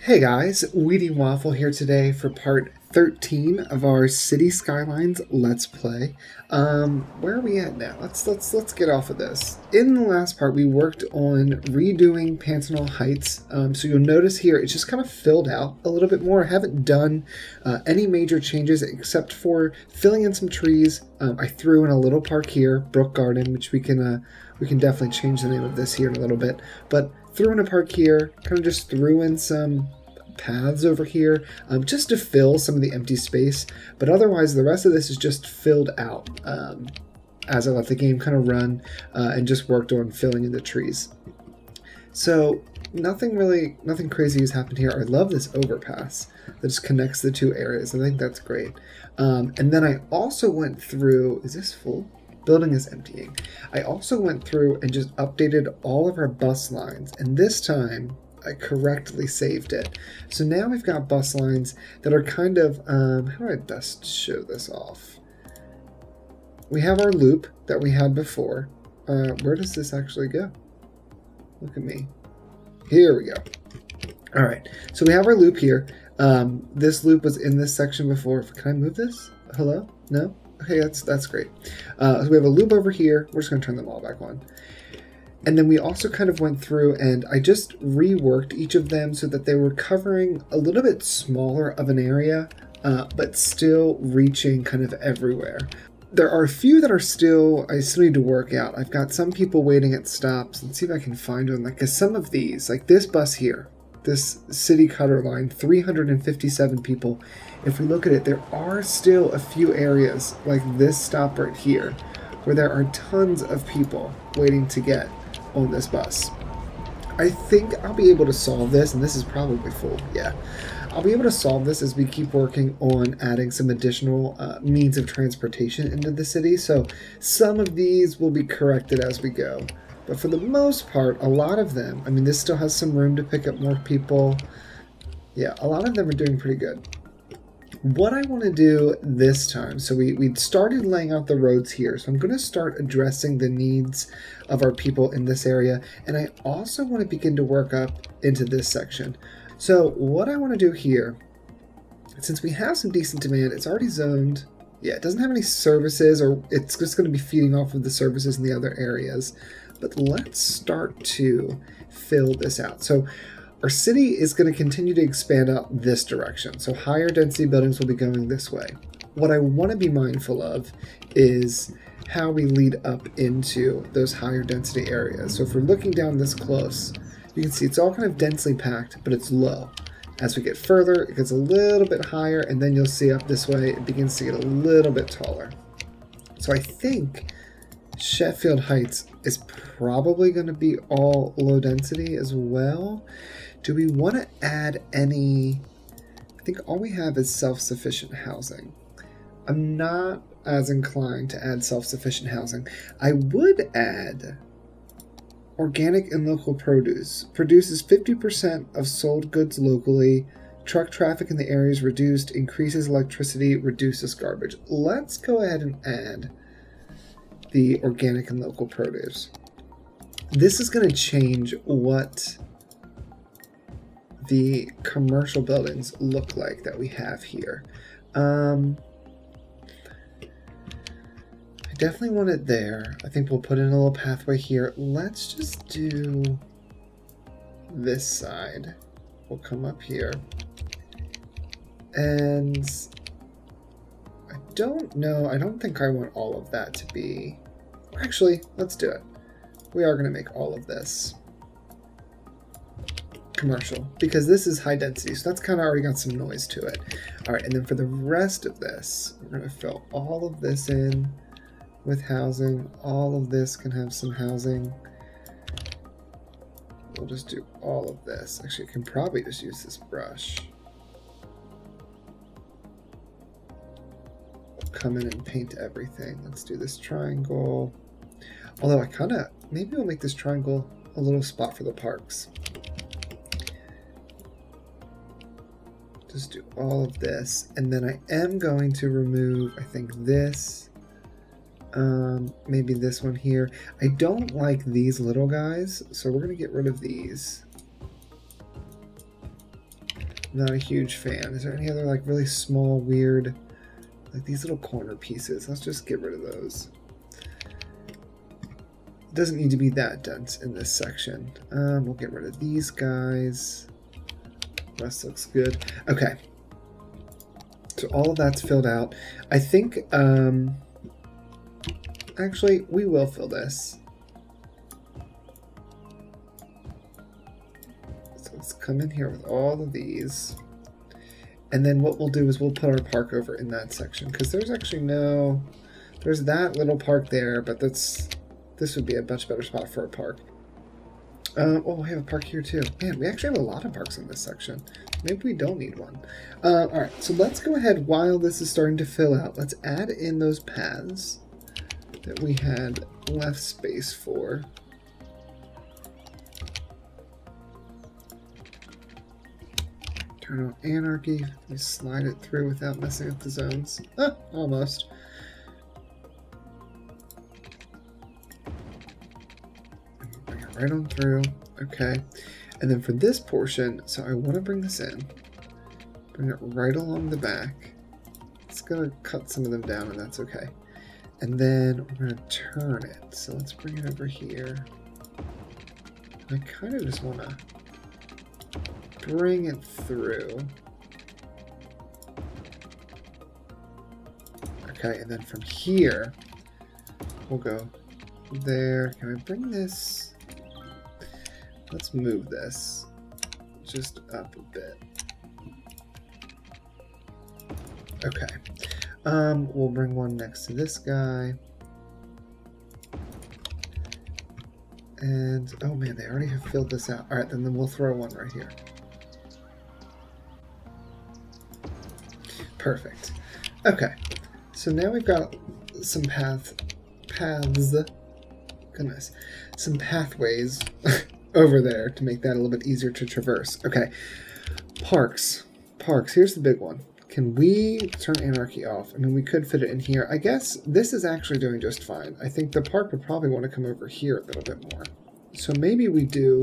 Hey guys, WheatyWaffle here today for part 13 of our City Skylines Let's Play. Where are we at now? Let's get off of this. In the last part, we worked on redoing Pantanal Heights. So you'll notice here it's just kind of filled out a little bit more. I haven't done any major changes except for filling in some trees. I threw in a little park here, Brook Garden, which we can definitely change the name of this here in a little bit. But threw in a park here, kind of just threw in some paths over here just to fill some of the empty space, but otherwise the rest of this is just filled out as I let the game kind of run and just worked on filling in the trees. So nothing crazy has happened here. I love this overpass that just connects the two areas. I think that's great. And then I also went through, is this full? Building is emptying. I also went through and just updated all of our bus lines, and this time I correctly saved it. So now we've got bus lines that are kind of, how do I best show this off? We have our loop that we had before. Where does this actually go? Look at me. Here we go. All right, so we have our loop here. This loop was in this section before. Can I move this? Hello? No? Okay, that's great. So we have a loop over here. We're just going to turn them all back on. And then we also kind of went through and I just reworked each of them so that they were covering a little bit smaller of an area, but still reaching kind of everywhere. There are a few that are I still need to work out. I've got some people waiting at stops. Let's see if I can find one. Like, 'cause some of these, like this bus here, this city cutter line, 357 people. If we look at it, there are still a few areas like this stop right here where there are tons of people waiting to get on this bus. I think I'll be able to solve this, and this is probably full, yeah. I'll be able to solve this as we keep working on adding some additional means of transportation into the city, so some of these will be corrected as we go. But for the most part, a lot of them, I mean, this still has some room to pick up more people. Yeah, a lot of them are doing pretty good. What I want to do this time, so we started laying out the roads here, so I'm going to start addressing the needs of our people in this area, and I also want to begin to work up into this section. So what I want to do here, since we have some decent demand, it's already zoned. Yeah, it doesn't have any services, or it's just going to be feeding off of the services in the other areas. But let's start to fill this out. So our city is going to continue to expand out this direction. So higher density buildings will be going this way. What I want to be mindful of is how we lead up into those higher density areas. So if we're looking down this close, you can see it's all kind of densely packed, but it's low. As we get further, it gets a little bit higher, and then you'll see up this way, it begins to get a little bit taller. So I think Sheffield Heights is probably going to be all low density as well. Do we want to add any? I think all we have is self-sufficient housing. I'm not as inclined to add self-sufficient housing. I would add organic and local produce. Produces 50% of sold goods locally. Truck traffic in the area is reduced. Increases electricity. Reduces garbage. Let's go ahead and add the organic and local produce. This is going to change what the commercial buildings look like that we have here. I definitely want it there. I think we'll put in a little pathway here. Let's just do this side. We'll come up here. And I don't know. I don't think I want all of that to be... Actually, let's do it. We are going to make all of this commercial because this is high density, so that's kind of already got some noise to it. All right, and then for the rest of this, we're going to fill all of this in with housing. All of this can have some housing. We'll just do all of this. Actually, I can probably just use this brush. Come in and paint everything. Let's do this triangle. Although I kind of, maybe we'll make this triangle a little spot for the parks. Just do all of this. And then I am going to remove, I think, this. Maybe this one here. I don't like these little guys, so we're going to get rid of these. Not a huge fan. Is there any other like really small, weird, like these little corner pieces? Let's just get rid of those. It doesn't need to be that dense in this section. We'll get rid of these guys. Rest looks good. Okay. So all of that's filled out. I think, actually, we will fill this. So let's come in here with all of these. And then what we'll do is we'll put our park over in that section, because there's actually no... There's that little park there, but this would be a much better spot for a park. Oh, we have a park here too. Man, we actually have a lot of parks in this section. Maybe we don't need one. Alright, so let's go ahead while this is starting to fill out. Let's add in those paths that we had left space for. Turn on anarchy. We slide it through without messing up the zones. Ah, almost. Bring it right on through. Okay. And then for this portion, so I want to bring this in. Bring it right along the back. It's going to cut some of them down, and that's okay. And then we're going to turn it. So let's bring it over here. I kind of just want to bring it through. Okay, and then from here, we'll go there. Can I bring this? Let's move this just up a bit. Okay. We'll bring one next to this guy. And, oh man, they already have filled this out. Alright, then we'll throw one right here. Perfect. Okay. So now we've got some paths. Goodness. Some pathways over there to make that a little bit easier to traverse. Okay. Parks. Parks. Here's the big one. Can we turn anarchy off? I mean, we could fit it in here. I guess this is actually doing just fine. I think the park would probably want to come over here a little bit more. So maybe we do...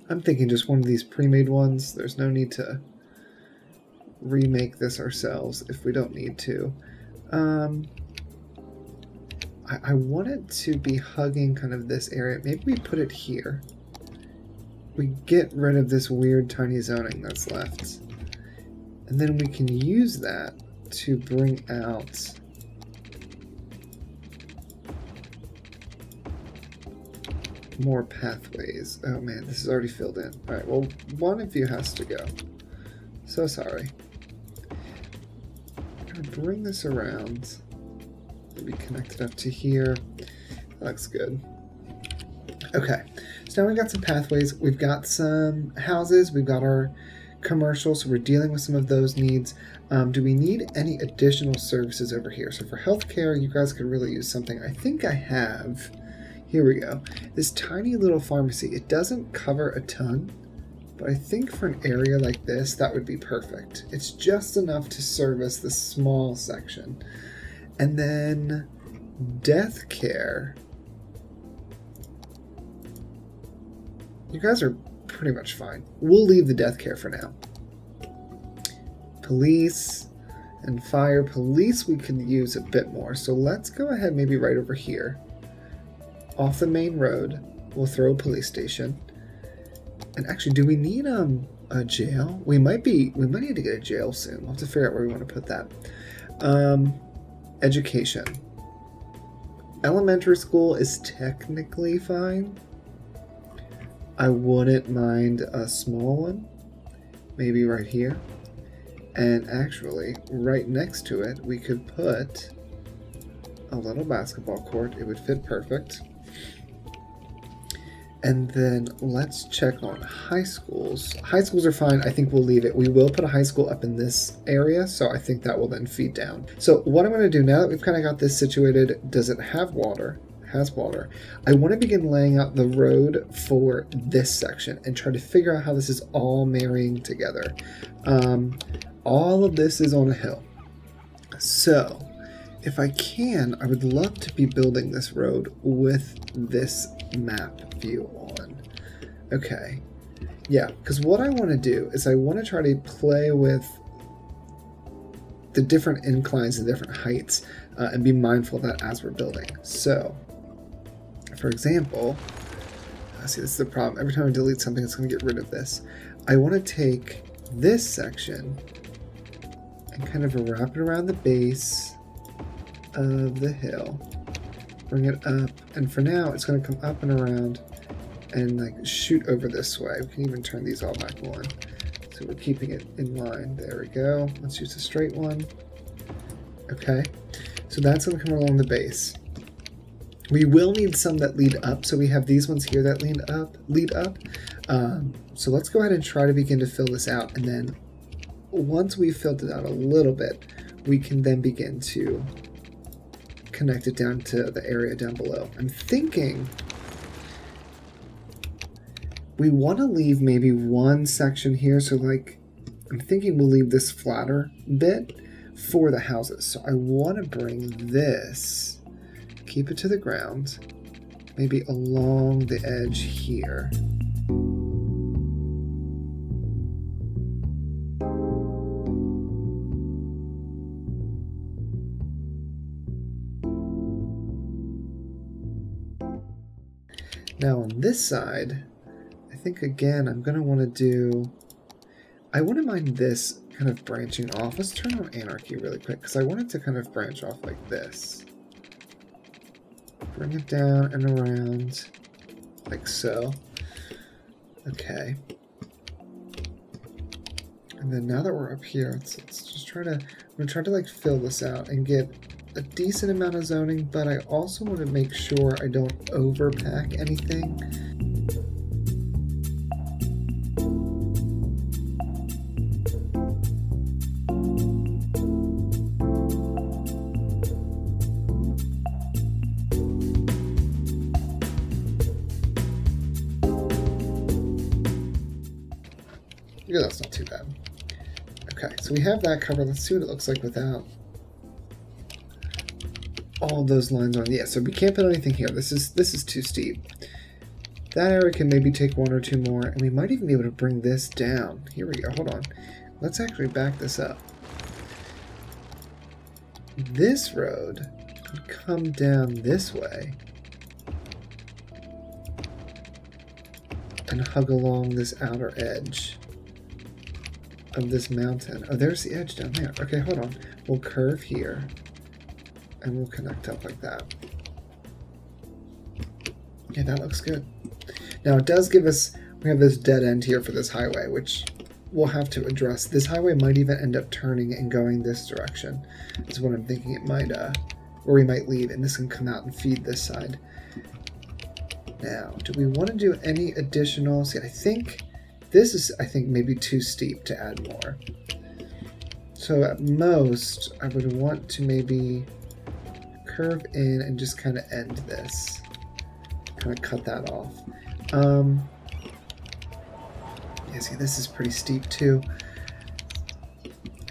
I'm thinking just one of these pre-made ones. There's no need to remake this ourselves if we don't need to. I want it to be hugging kind of this area. Maybe we put it here. We get rid of this weird tiny zoning that's left. And then we can use that to bring out more pathways. Oh man, this is already filled in. Alright, well, one of you has to go. So sorry. I'm going to bring this around. Maybe connect it up to here. That looks good. Okay, so now we've got some pathways. We've got some houses. We've got our commercial, so we're dealing with some of those needs. Do we need any additional services over here? So for healthcare, you guys could really use something. I think I have, here we go, this tiny little pharmacy. It doesn't cover a ton, but I think for an area like this, that would be perfect. It's just enough to service the small section. And then death care. You guys are pretty much fine. We'll leave the death care for now. Police and fire. Police we can use a bit more. So let's go ahead maybe right over here. Off the main road, we'll throw a police station. And actually, do we need a jail? We might need to get a jail soon. We'll have to figure out where we want to put that. Education. Elementary school is technically fine. I wouldn't mind a small one, maybe right here. And actually, right next to it, we could put a little basketball court. It would fit perfect. And then let's check on high schools. High schools are fine. I think we'll leave it. We will put a high school up in this area, so I think that will then feed down. So what I'm going to do now that we've kind of got this situated, does it have water? It has water. I want to begin laying out the road for this section and try to figure out how this is all marrying together. All of this is on a hill. So if I can, I would love to be building this road with this map view on. Okay. Yeah, because what I want to do is I want to try to play with the different inclines and different heights and be mindful of that as we're building. So, for example, see, this is the problem. Every time I delete something, it's going to get rid of this. I want to take this section and kind of wrap it around the base of the hill. Bring it up, and for now, it's going to come up and around and like shoot over this way. We can even turn these all back on. So we're keeping it in line. There we go. Let's use a straight one. Okay, so that's going to come along the base. We will need some that lead up, so we have these ones here that lead up. So let's go ahead and try to begin to fill this out, and then once we've filled it out a little bit, we can then begin to connect it down to the area down below. I'm thinking we want to leave maybe one section here, so like I'm thinking we'll leave this flatter bit for the houses. So I want to bring this, keep it to the ground, maybe along the edge here. Now on this side, I think again I'm going to want to do, I wouldn't mind this kind of branching off. Let's turn on Anarchy really quick because I want it to kind of branch off like this. Bring it down and around like so. Okay. And then now that we're up here, let's just try to, I'm going to try to like fill this out and get a decent amount of zoning, but I also want to make sure I don't overpack anything. Yeah, that's not too bad. Okay, so we have that covered. Let's see what it looks like without all those lines on. Yeah, so we can't put anything here. This is too steep. That area can maybe take one or two more, and we might even be able to bring this down. Here we go. Hold on. Let's actually back this up. This road would come down this way and hug along this outer edge of this mountain. Oh, there's the edge down there. Okay, hold on. We'll curve here and we'll connect up like that. Yeah, that looks good. Now it does give us, we have this dead end here for this highway, which we'll have to address. This highway might even end up turning and going this direction. That's what I'm thinking it might, or we might leave, and this can come out and feed this side. Now, do we want to do any additional, see, I think this is, maybe too steep to add more. So at most, I would want to maybe curve in and just kind of end this. Kind of cut that off. Yeah, see, this is pretty steep too.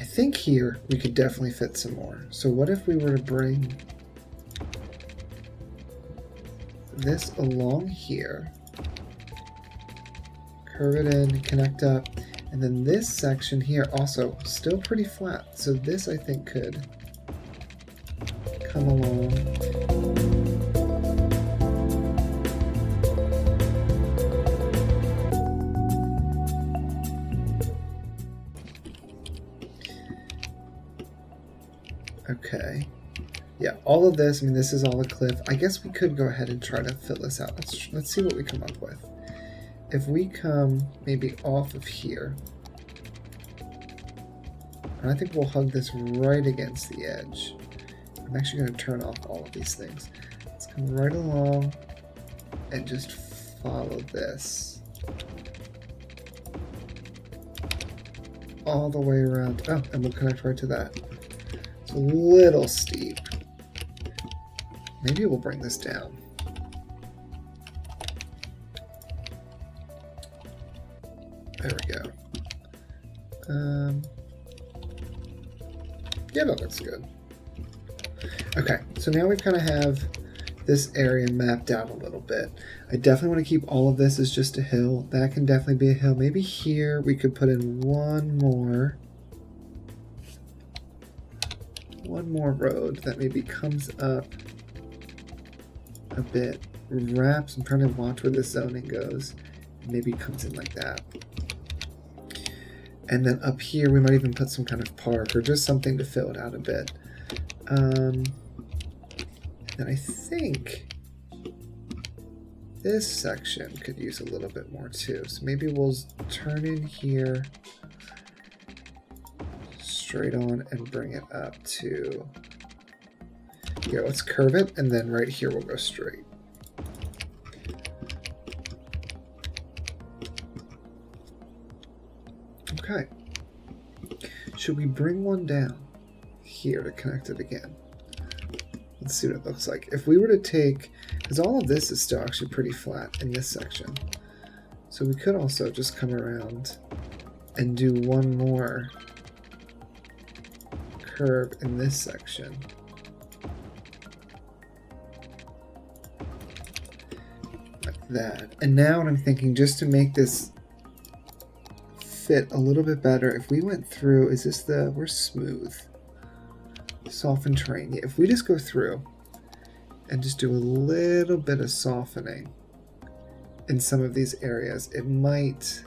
I think here we could definitely fit some more. So what if we were to bring this along here, curve it in, connect up, and then this section here also still pretty flat. So this I think could come along. Okay. Yeah, all of this, I mean, this is all a cliff. I guess we could go ahead and try to fill this out. Let's see what we come up with. If we come maybe off of here, and I think we'll hug this right against the edge. I'm actually going to turn off all of these things. Let's come right along and just follow this all the way around. Oh, and we'll connect right to that. It's a little steep. Maybe we'll bring this down. There we go. Yeah, that looks good. Okay, so now we kind of have this area mapped out a little bit. I definitely want to keep all of this as just a hill. That can definitely be a hill. Maybe here we could put in one more road that maybe comes up a bit, wraps. I'm trying to watch where the zoning goes. Maybe comes in like that. And then up here we might even put some kind of park or just something to fill it out a bit. And I think this section could use a little bit more too. So maybe we'll turn in here straight on and bring it up to here. Let's curve it, and then right here we'll go straight. Okay. Should we bring one down here to connect it again? Let's see what it looks like. If we were to take, because all of this is still actually pretty flat in this section. So we could also just come around and do one more curve in this section. Like that. And now what I'm thinking, just to make this fit a little bit better, if we went through, is this the, we're smooth. Soften terrain. Yeah, if we just go through and just do a little bit of softening in some of these areas, it might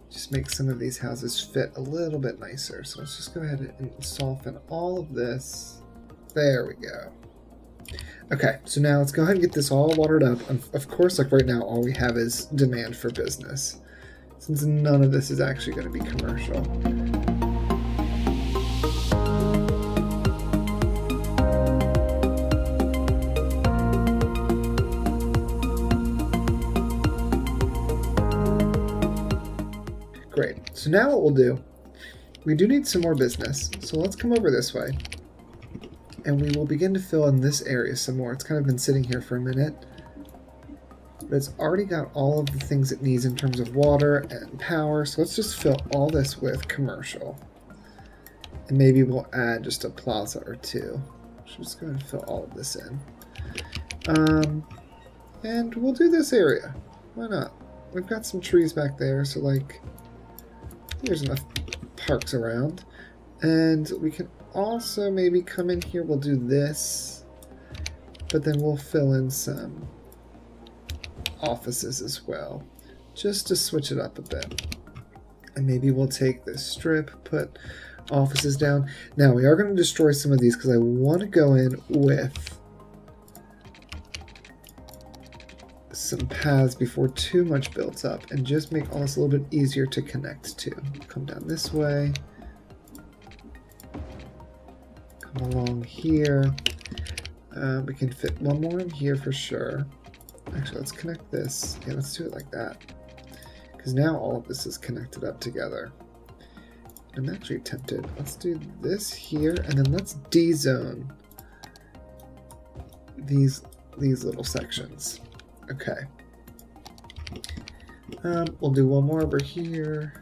just make some of these houses fit a little bit nicer. So let's just go ahead and soften all of this. There we go. Okay, so now let's go ahead and get this all watered up. Of course, like right now, all we have is demand for business, since none of this is actually going to be commercial. Great, so now what we'll do, we do need some more business, so let's come over this way. And we will begin to fill in this area some more. It's kind of been sitting here for a minute, but it's already got all of the things it needs in terms of water and power. So let's just fill all this with commercial. And maybe we'll add just a plaza or two. So just go ahead and fill all of this in. And we'll do this area. Why not? We've got some trees back there, so like, there's enough parks around. And we can also maybe come in here, we'll do this, but then we'll fill in some offices as well, just to switch it up a bit. And maybe we'll take this strip, put offices down. Now we are going to destroy some of these because I want to go in with some paths before too much builds up and just make all this a little bit easier to connect to. Come down this way. Along here. We can fit one more in here for sure. Actually, let's connect this. Yeah, let's do it like that. Because now all of this is connected up together. I'm actually tempted. Let's do this here, and then let's D-zone these little sections. Okay. We'll do one more over here.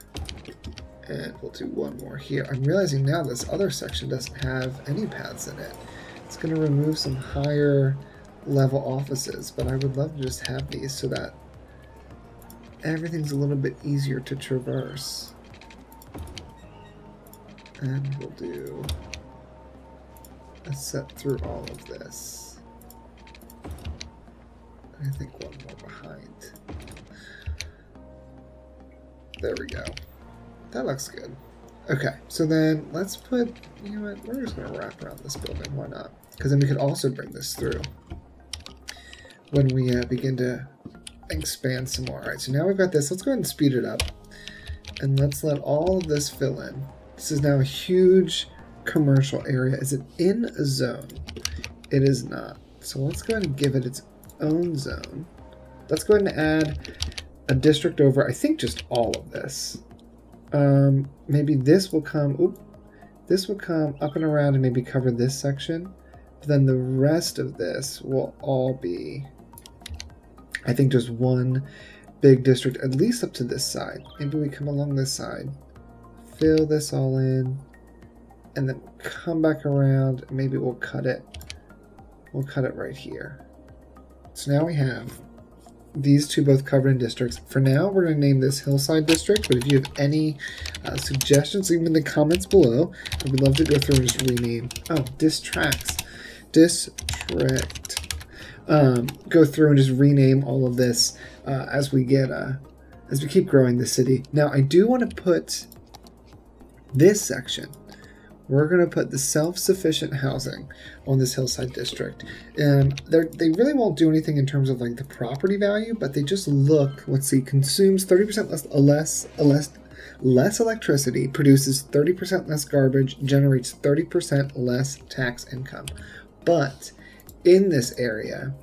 And we'll do one more here. I'm realizing now this other section doesn't have any paths in it. It's going to remove some higher level offices, but I would love to just have these so that everything's a little bit easier to traverse. And we'll do a set through all of this. I think one more behind. There we go. That looks good. Okay, so then let's put, you know what, we're just going to wrap around this building, why not? Because then we could also bring this through when we begin to expand some more. All right, so now we've got this. Let's go ahead and speed it up. And let's let all of this fill in. This is now a huge commercial area. Is it in a zone? It is not. So let's go ahead and give it its own zone. Let's go ahead and add a district over, I think, just all of this. Maybe this will come, this will come up and around and maybe cover this section. But then the rest of this will all be, I think, just one big district, at least up to this side. Maybe we come along this side, fill this all in, and then come back around. Maybe we'll cut it we'll cut it right here. So now we have these two both covered in districts. For now, we're going to name this Hillside District, but if you have any suggestions, leave them in the comments below. I would love to go through and just rename. Oh, District. Go through and just rename all of this as we keep growing the city. Now, I do want to put this section. We're going to put the self-sufficient housing on this Hillside District. And they really won't do anything in terms of like the property value, but they just look, let's see, consumes 30% less electricity, produces 30% less garbage, generates 30% less tax income. But in this area,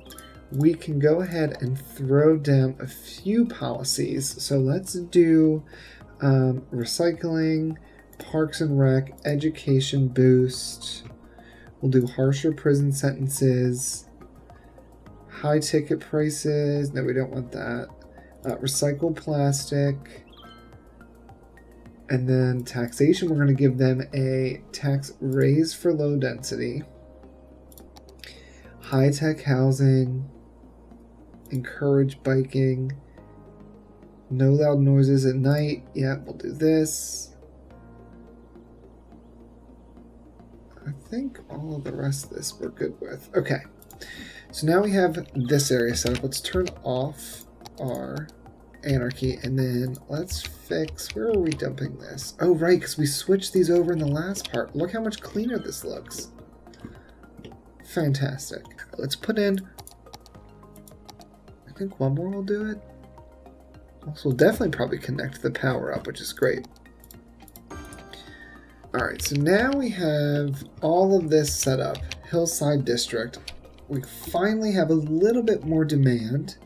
we can go ahead and throw down a few policies. So let's do recycling, Parks and Rec, education boost. We'll do harsher prison sentences, high ticket prices. No, we don't want that. Recycle plastic. And then taxation, we're going to give them a tax raise for low density. High-tech housing. Encourage biking. No loud noises at night. Yeah, we'll do this. I think all of the rest of this we're good with. Okay, so now we have this area set up. Let's turn off our anarchy, and then let's fix, where are we dumping this? Oh, right, because we switched these over in the last part. Look how much cleaner this looks. Fantastic. Let's put in, I think one more will do it. Also, we'll definitely probably connect the power up, which is great. Alright, so now we have all of this set up. Hillside District. We finally have a little bit more demand.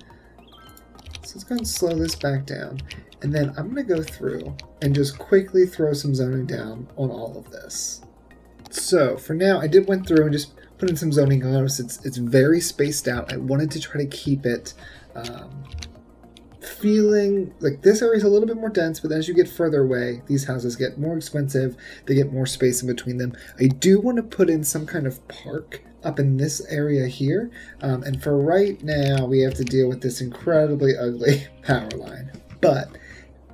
So let's go and slow this back down. And then I'm going to go through and just quickly throw some zoning down on all of this. So for now, I went through and just put in some zoning on us. It's very spaced out. I wanted to try to keep it feeling like this area is a little bit more dense, but as you get further away, these houses get more expensive. They get more space in between them. I do want to put in some kind of park up in this area here, and for right now, we have to deal with this incredibly ugly power line. But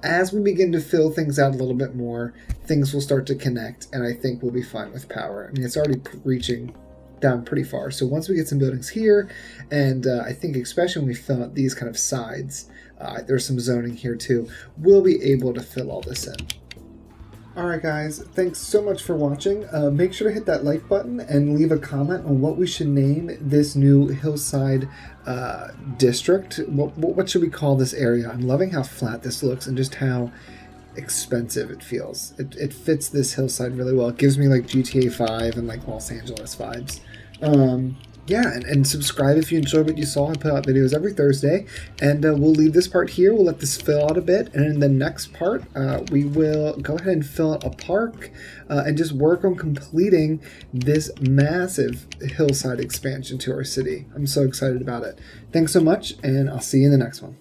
as we begin to fill things out a little bit more, things will start to connect, and I think we'll be fine with power. I mean, it's already reaching down pretty far. So once we get some buildings here, and I think especially when we fill out these kind of sides, there's some zoning here too, we'll be able to fill all this in. Alright guys, thanks so much for watching. Make sure to hit that like button and leave a comment on what we should name this new Hillside district. What should we call this area? I'm loving how flat this looks and just how expensive it feels. It fits this hillside really well. It gives me like GTA 5 and like Los Angeles vibes. Yeah, and subscribe if you enjoyed what you saw. I put out videos every Thursday, and we'll leave this part here. We'll let this fill out a bit, and in the next part, we will go ahead and fill out a park and just work on completing this massive hillside expansion to our city. I'm so excited about it. Thanks so much, and I'll see you in the next one.